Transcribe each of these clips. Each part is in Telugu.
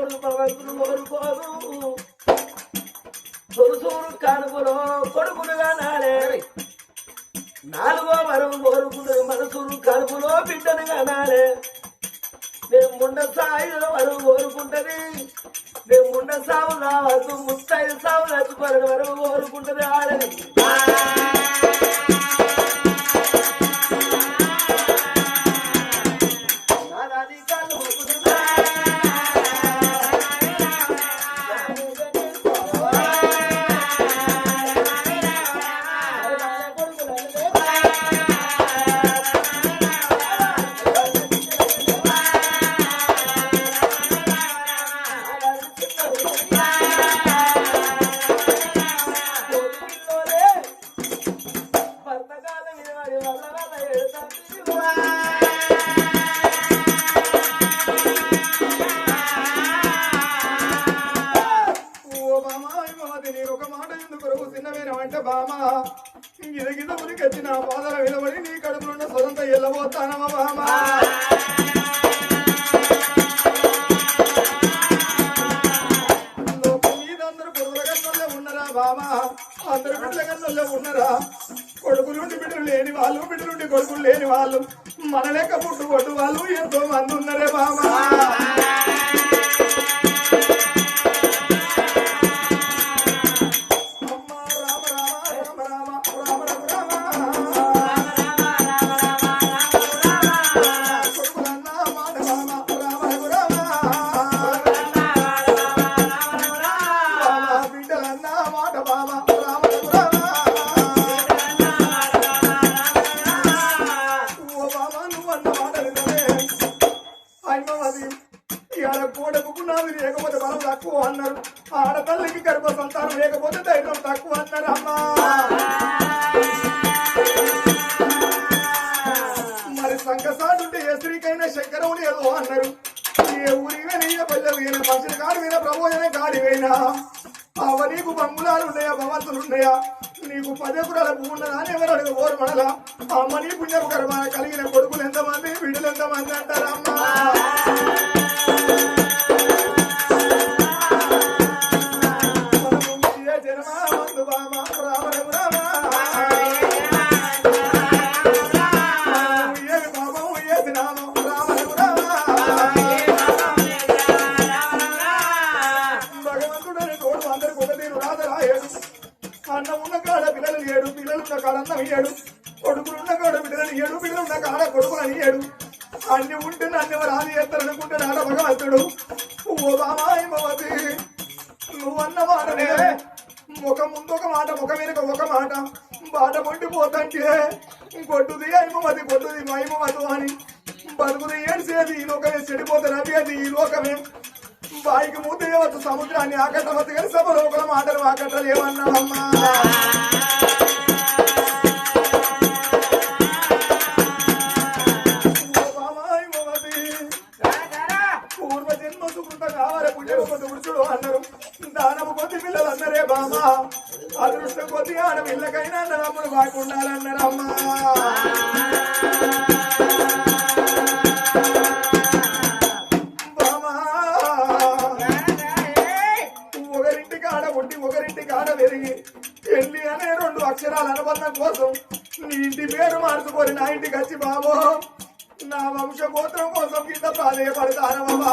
కొడుకు భగవంతుడు కోరుకోరు తొలుసూరు కానుకలో కొడుకులుగా నాడే నాలుగో వరం కోరుకుంటుంది మనసూరు కడుపులో బిడ్డనుగా నాడే మేము ముండ సాయిలో వరం కోరుకుంటది మేము ముండ సాగు రావద్దు ముత్తైదు సాగు నచ్చుకోరని వరం కోరుకుంటది ఆడని అందరు బిడ్డల ఉన్నారా కొడుకులుండి బిడ్డలు లేని వాళ్ళు బిడ్డలుండి కొడుకులు లేని వాళ్ళు మన లెక్క పుట్టుకొట్టు వాళ్ళు ఎంతో మంది ఉన్నారే బామా లేకపోతే బలం తక్కువ అన్నారు ఆడపిల్లకి గర్భ సంతానం లేకపోతే ధైర్యం తక్కువ అన్నారు అమ్మా మరి సంకసాడుంటే ఏ స్త్రీకైనా శంకరం లేదు అన్నారు ఏ ఊరివైనా పల్లెవైనా పంచిన కాడివైనా ప్రభోజన కాడివైనా అవ నీకు బంగుళాలు ఉన్నాయా భవంతులు ఉన్నాయా నీకు 10 ఎకరాల భూమి ఉన్నదా అని ఎవరు అడుగు ఓరు మనలా అమ్మ నీ పుణ్యపు గర్భాన కలిగిన కొడుకులు ఎంతమంది బిడ్డలు ఎంతమంది అంటారు అమ్మా కొడుకులున్న కాడ బిడ్డలని ఏడు బిడ్డలున్న కాడ కొడుకులని ఏడు అన్ని ఉంటే నన్ను ఎవరు ఆది చేస్తారనుకుంటే నాడ భగవంతుడు ఓ బామాయమవతి నువ్వన్న మాటనే ముఖం ముందు ఒక మాట ముఖం వెనుక ఒక మాట బాట పొండిపోతంటే కొట్టుది అయిమవతి కొట్టుది మైమవతు అని బతుకుది ఏడ్చేది ఈ లోకమే చెడిపోతే రవి ఈ లోకమే బాయికి మూతేయవచ్చు సముద్రాన్ని ఆకట్టవద్దు కానీ సభ లోకల మాటలు ఆకట్టలు ఏమన్నావమ్మా అదృష్టం కొద్ది ఆడపిల్లకైనా నమ్ములు బాగుండాలన్నారమ్మా ఒకరింటి కాడ ఉండి ఒకరింటి కాడ పెరిగి పెళ్లి అనే 2 అక్షరాల అనుబంధం కోసం నీ ఇంటి పేరు మార్చుకొని నా ఇంటికి వచ్చి బాబో నా వంశగోత్రం కోసం కింద ప్రాధేయపడతారమ్మా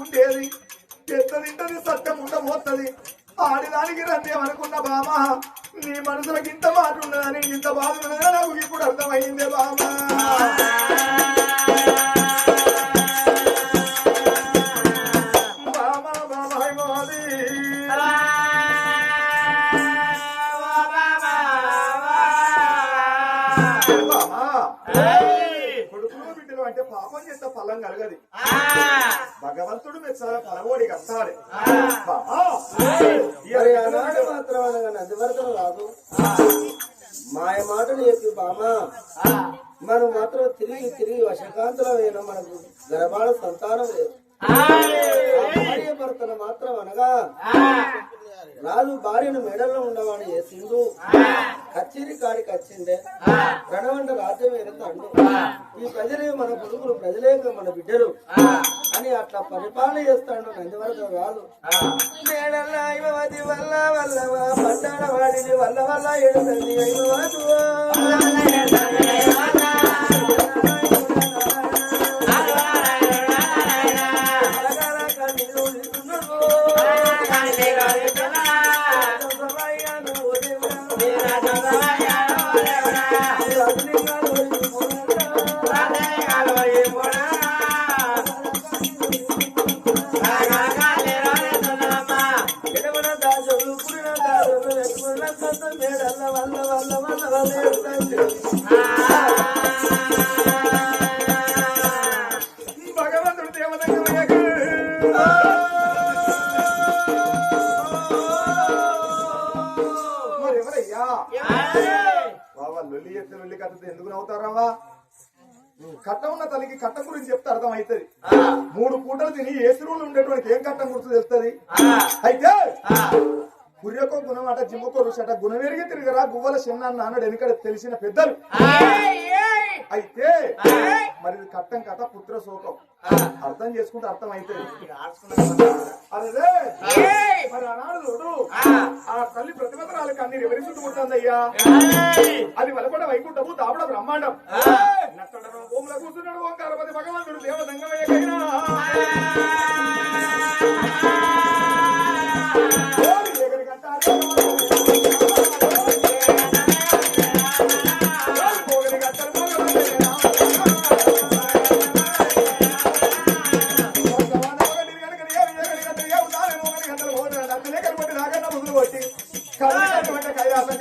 ఉండేది ఎత్తదింటది సత్యం ఉండబోతుంది ఆడిదానికి రండి అనుకున్న బామా నీ మనసులకు ఇంత మాట ఉన్నదని ఇంత బాధ ఉన్నదని నాకు ఇప్పుడు అర్థమైందే బామా బామా బామా మోది కొడుకులు బిడ్డలు అంటే పాపం చేస్తే ఫలం కలగది భగవంతుడు చాలా పలవోడి కట్టాలి ఆనాడు మాత్రం అనగా నందివర్ధన రాదు మాయ మాటలు చెప్పి బామా మనం మాత్రం తిరిగి తిరిగి వశకాంతులమైన మనకు గర్భాల సంతానం లేదు భార్య భర్తను మాత్రం అనగా రాజు భార్యను మెడల్లో ఉండవాడు చేసిండు కచ్చేరి కాడికి వచ్చిండే రణవంట రాజ్యం ఎడతాడు ఈ ప్రజలే మన కొడుకులు ప్రజలే మన బిడ్డలు అని అట్లా పరిపాలన చేస్తాడు నందివర్ధన రాదు మేడల్లా ఇమవతి వల్ల వల్లవా పట్టాడ వాడిని వల్ల వల్ల ఎడుతుంది ఇమవతు భగవంతుడు దేవదంగమయ్యకు మరి ఎవరయ్యా బాబా లొల్లి చెప్తే లొల్లి కట్టదు ఎందుకు నవ్వుతారావా కట్ట ఉన్న తల్లికి కట్ట గురించి చెప్తే అర్థం అవుతుంది 3 పూటలు తిని ఏసురువులు ఉండేటువంటి ఏం కట్టం గుర్తు తెలుస్తుంది అయితే కుర్యకో గుణమాట జిమ్మకో రుషట గుణమెరిగి తిరిగరా గువ్వల చిన్న అన్నాడు వెనుకడ తెలిసిన పెద్దలు అయితే మరి కట్టం కథ పుత్ర శోకం అర్థం చేసుకుంటే అర్థం అయితే అదే మరి అన్నాడు చూడు ఆ తల్లి ప్రతిభతరాలు కన్నీరు ఎవరి చుట్టుకుంటుందయ్యా అది వలపడ వైకుంఠము దావుడ బ్రహ్మాండం నట్టడం భూముల కూర్చున్నాడు ఓంకారపతి భగవంతుడు దేవదంగమయ్యకైనా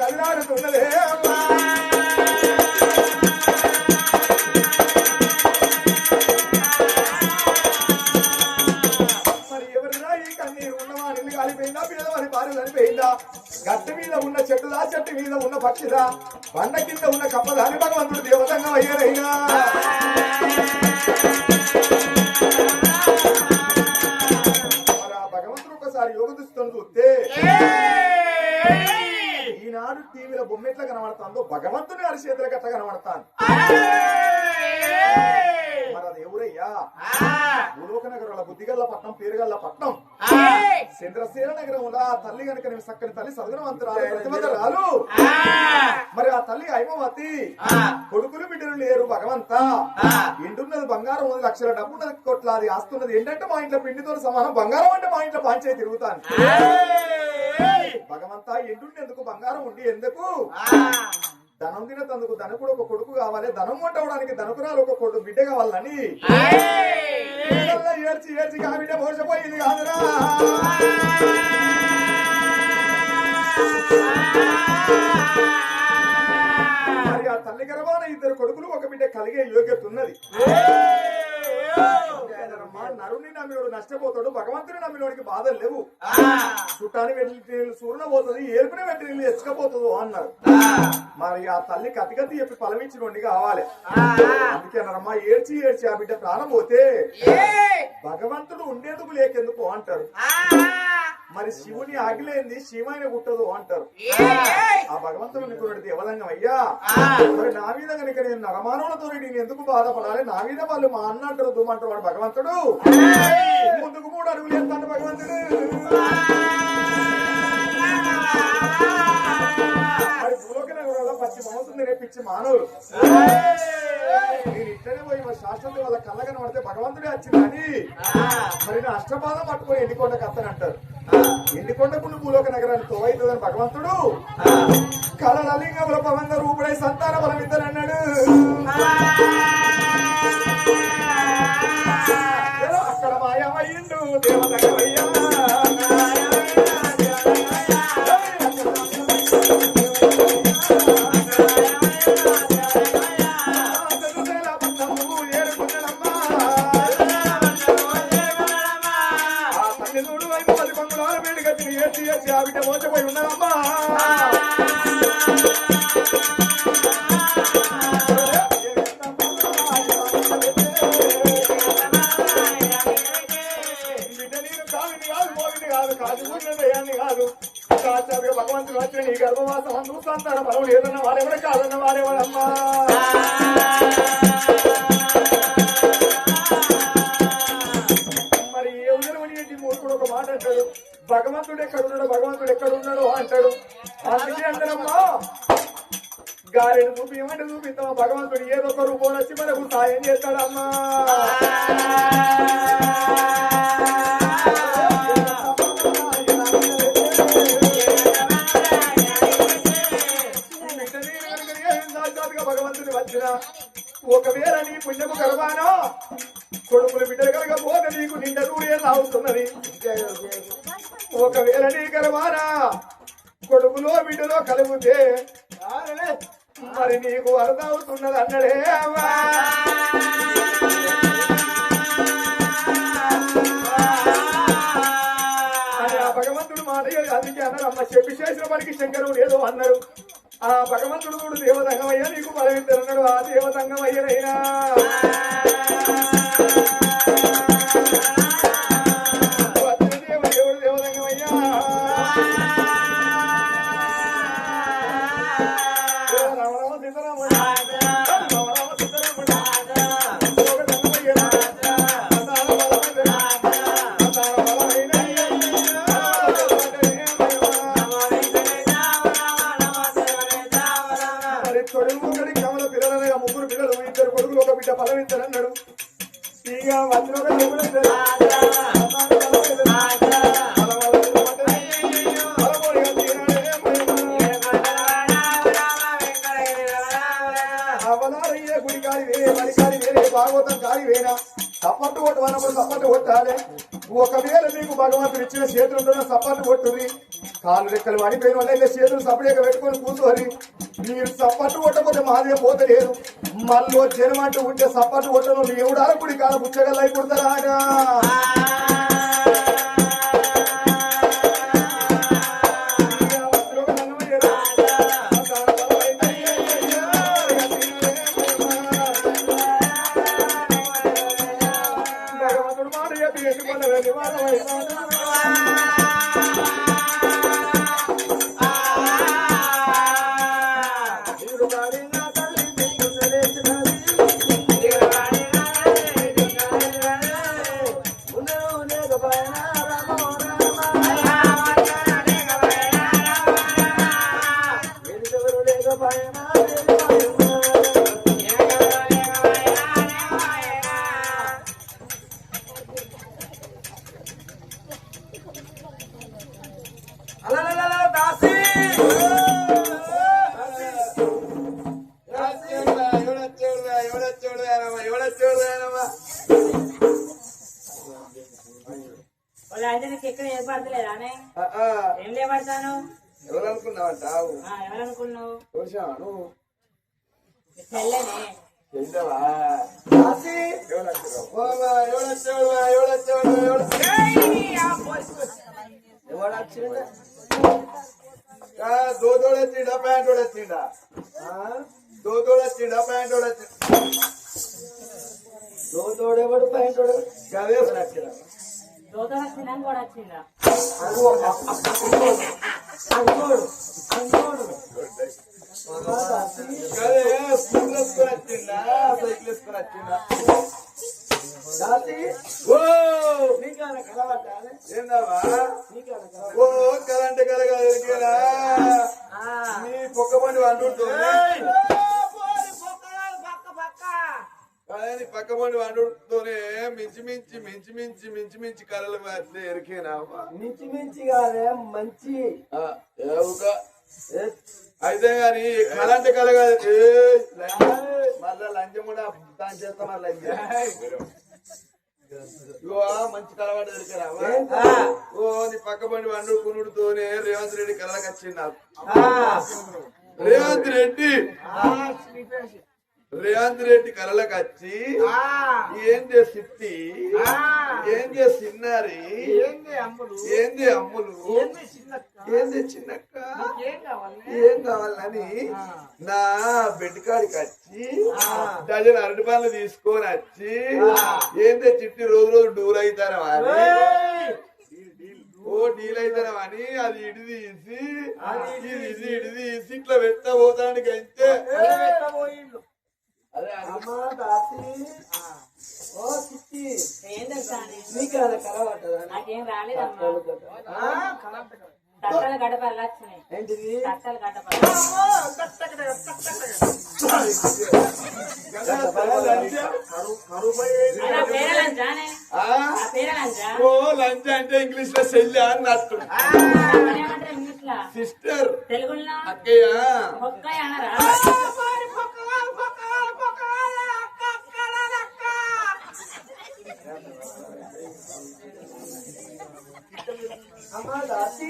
కదిలాడుతున్నదే గట్టు మీద ఉన్న చెట్టుదా చెట్టు మీద ఉన్న పక్షిదా బండ కింద ఉన్న కప్పదాని భగవంతుడు దేవతంగా అయ్యారైనా మరి ఆ భగవంతుడు ఒకసారి యోగ దృష్టిని చూస్తే ఈనాడు టీవీలో బొమ్మ ఎట్లా కనబడతాందో భగవంతుని అరిచేతుల గట్ట కనబడతాను మరి అది ఎవరయ్యా భూలోక నగరంలో బుద్ధిగల్ల పట్నం పేరుగల్ల పట్నం చంద్రశీల నగరంలో తల్లి కనుక చక్కని తల్లి సద్గుణవంతురాలు ప్రతిభతరాలు మరి ఆ తల్లి ఐమవతి కొడుకులు బిడ్డలు లేరు భగవంత ఇంటున్నది బంగారం 1 లక్షల డబ్బు ఉన్నది కోట్లాది ఆస్తున్నది ఏంటంటే మా ఇంట్లో పిండితో సమానం బంగారం అంటే మా ఇంట్లో పాంచే తిరుగుతాను భగవంత ఎండుండేందుకు బంగారం ఉండి ఎందుకు ధనం తినతందుకు ధనకుడు ఒక కొడుకు కావాలి ధనం కొట్టవడానికి ధనకురాలు ఒక కొడుకు బిడ్డ కావాలని ఏడ్చి ఏడ్చి ఆ బిడ్డ మోసపోయింది కాదురా మరి ఆ తల్లి గర్భాన 2 కొడుకులు ఒక బిడ్డ కలిగే యోగ్యత ఉన్నది నరుని నమ్మినోడు నష్టపోతాడు భగవంతుని నమ్మినోడికి బాధలు లేవు చుట్టాన్ని వెంటి నీళ్ళు సూర్ణ పోతుంది ఏర్పుని వెంటి నీళ్ళు ఎచ్చకపోతుందో అన్నారు మరి ఆ తల్లి కతిగతి చెప్పి ఫలమిచ్చినోడిని కావాలి అందుకే అన్నారమ్మా ఏడ్చి ఏడ్చి ఆ బిడ్డ ప్రాణం పోతే భగవంతుడు ఉండేందుకు లేకెందుకు అంటారు మరి శివుని ఆగిలేంది శివాయిని పుట్టదు అంటారు ఆ భగవంతుడు నీకు దేవదంగం అయ్యా మరి నా మీద కనుక నేను నరమానవులతో నేను ఎందుకు బాధపడాలి నా మీద వాళ్ళు మా అన్న అంటారు దుమ్మంటారు వాడు భగవంతుడు ముందుకు 3 అడుగులు ఎత్తాడు భగవంతుడు మరి భూలోక నగరంలో పచ్చి మాంసం తినే పిచ్చి మానవులు నేను ఇట్లనే పోయి మా శాస్త్రం వాళ్ళ కళ్ళ కనబడితే భగవంతుడే వచ్చిందని మరి నా అష్టపాదం పట్టుకొని ఎండికొండ కత్తనంటారు ఎండికొండకు భూలోక నగరాన్ని తోవైతుందని భగవంతుడు కళలింగముల పవంగా రూపుడై సంతాన బలం ఇద్దరన్నాడు అక్కడ మాయమయ్యిండు దేవతయ్యా ఎత్తి ఆ బిడ్డ మోసపోయి ఉన్నదమ్మా బిడ్డ నేను కావిని కాదు మోగిని కాదు కాదు ఊరిని కాదు భగవంతుడు వచ్చిన నీ గర్భవాసం అందు సంతాన బలం లేదన్న వారెవరు కాదన్న వారెవరమ్మా మరి ఏ ఉదరమని మూర్ఖుడు ఒక మాట అంటాడు భగవంతుడు ఎక్కడున్నాడు అంటాడు అందుకే అందరమ్మా గారెను చూపియమంటే చూపిస్తాం భగవంతుడు ఏదో ఒక రూపంలో వచ్చి మనకు సాయం చేస్తాడమ్మా భగవంతుని వచ్చిన ఒకవేళ నీ పుణ్యము గర్వానా కొడుకులు బిడ్డలు కలగపోతే నీకు నిండా నూరే లాగుతున్నది ఒకవేళ నీ గర్వానా కొడుకులో బిడ్డలో కలిగితే మరి నీకు అర్థమవుతున్నది అన్నడే అని ఆ భగవంతుడు మాట అందుకే అన్నారు అమ్మ చెప్పి చేసిన పనికి శంకరుడు ఏదో అన్నారు ఆ భగవంతుడు కూడా దేవతంగమయ్యా నీకు బలవిద్దరన్నాడు ఆ దేవతంగమయ్యనైనా దేవుడు దేవతంగమయ్యా రామరామ సీతారామ రామరామ సీతారామ కమల పిల్లలనగా ముగ్గురు పిల్లలు ఇద్దరు కొడుకులు ఒక బిడ్డ ఫలవిద్దరన్నాడు ఇక వచ్చిన అవలారయ్యే గుడి కాడి వేరే మరి కాడి వేరే భాగవతం కాడి వేరా సప్పట్టు కొట్టమన్నప్పుడు సప్పట్టు కొట్టాలి ఒకవేళ మీకు భగవంతుడు ఇచ్చిన చేతులు సప్పట్టు కొట్టుని కాళ్ళు రెక్కలు వాడిపోయిన వల్ల ఇలా చేతులు సపరేక పెట్టుకొని కూర్చోని మీరు సప్పట్టు కొట్టకపోతే మాదే పోతలేరు మళ్ళీ జనమంటూ ఉంటే సప్పట్టు కొట్టను దేవుడు అరకుడి కాల పుచ్చగల్లా కుడతారాగా భగవంతుడు మాట చెప్పి ఎట్టుకున్న ఎక్కడ ఏర్పడతలేదా ఏం లేపడతాను ఎవరనుకున్నావంటావు ఎవరనుకున్నావు నువ్వు చెల్లెనే దోతోడొచ్చిండా ప్యాంటోడొచ్చిండా దోతోడొచ్చిండా ప్యాంటోడొచ్చిండా దోతోడెవడు ప్యాంటోడు గదే వచ్చిందా దోతలు వచ్చిందా కూడా వచ్చిందా గదే స్కూల్ వేసుకొని వచ్చిందా సైకిల్ వేసుకొని వచ్చిందా ఏందావా ఓ కరెంట్ కలగలిగేనా నీ పొక్క పండి వండుతో కానీ పక్క పండి వండుతోనే మించి కళలు వేస్తే ఎరికేనా మించి కాదే మంచి అయితే గాని కరెంట్ కలగదు మళ్ళా లంచం కూడా దాని చేస్తా మళ్ళీ ఇగో మంచి కలవాటు దొరికారా ఓ నీ పక్క బండి వండుకునుడుతోనే రేవంత్ రెడ్డి కళ్ళకి వచ్చింది నాకు రేవంత్ రెడ్డి రేవంత్ రెడ్డి కళలకు వచ్చి ఏంది సిట్టి ఏంది సిన్నారి ఏంది అమ్ములు ఏంది చిన్నక్క ఏం కావాలని నా బెడ్ కాడికి వచ్చి డజన్ అరటి పనులు తీసుకొని వచ్చి ఏంది చిట్టి రోజు రోజు డూర్ అవుతారా అని ఓ డీల్ అవుతారా అని అది ఇటు తీసి ఇది ఇటు తీసి ఇట్లా పెట్టబోతానికి అయితే అమ్మా దాసి ఓ సిట్టి ఏం తెలుసా అని? నీకు అది కలవట్టదా నాకేం రాలేదమ్మా. తట్టలు గడపలు వచ్చినాయి. ఏంటిది తట్టలు గడపలు. అలా పేరే లంచానే? ఆ పేరే లంచా? ఓ లంచ్ అంటే ఇంగ్లీష్ లో చెల్లి అన్నట్టు ఏమంటారు ఇంగ్లీష్ లా? సిస్టర్ తెలుగులో అక్కయ్య ఒక్కయ్య అనరా? అమ్మా దాసి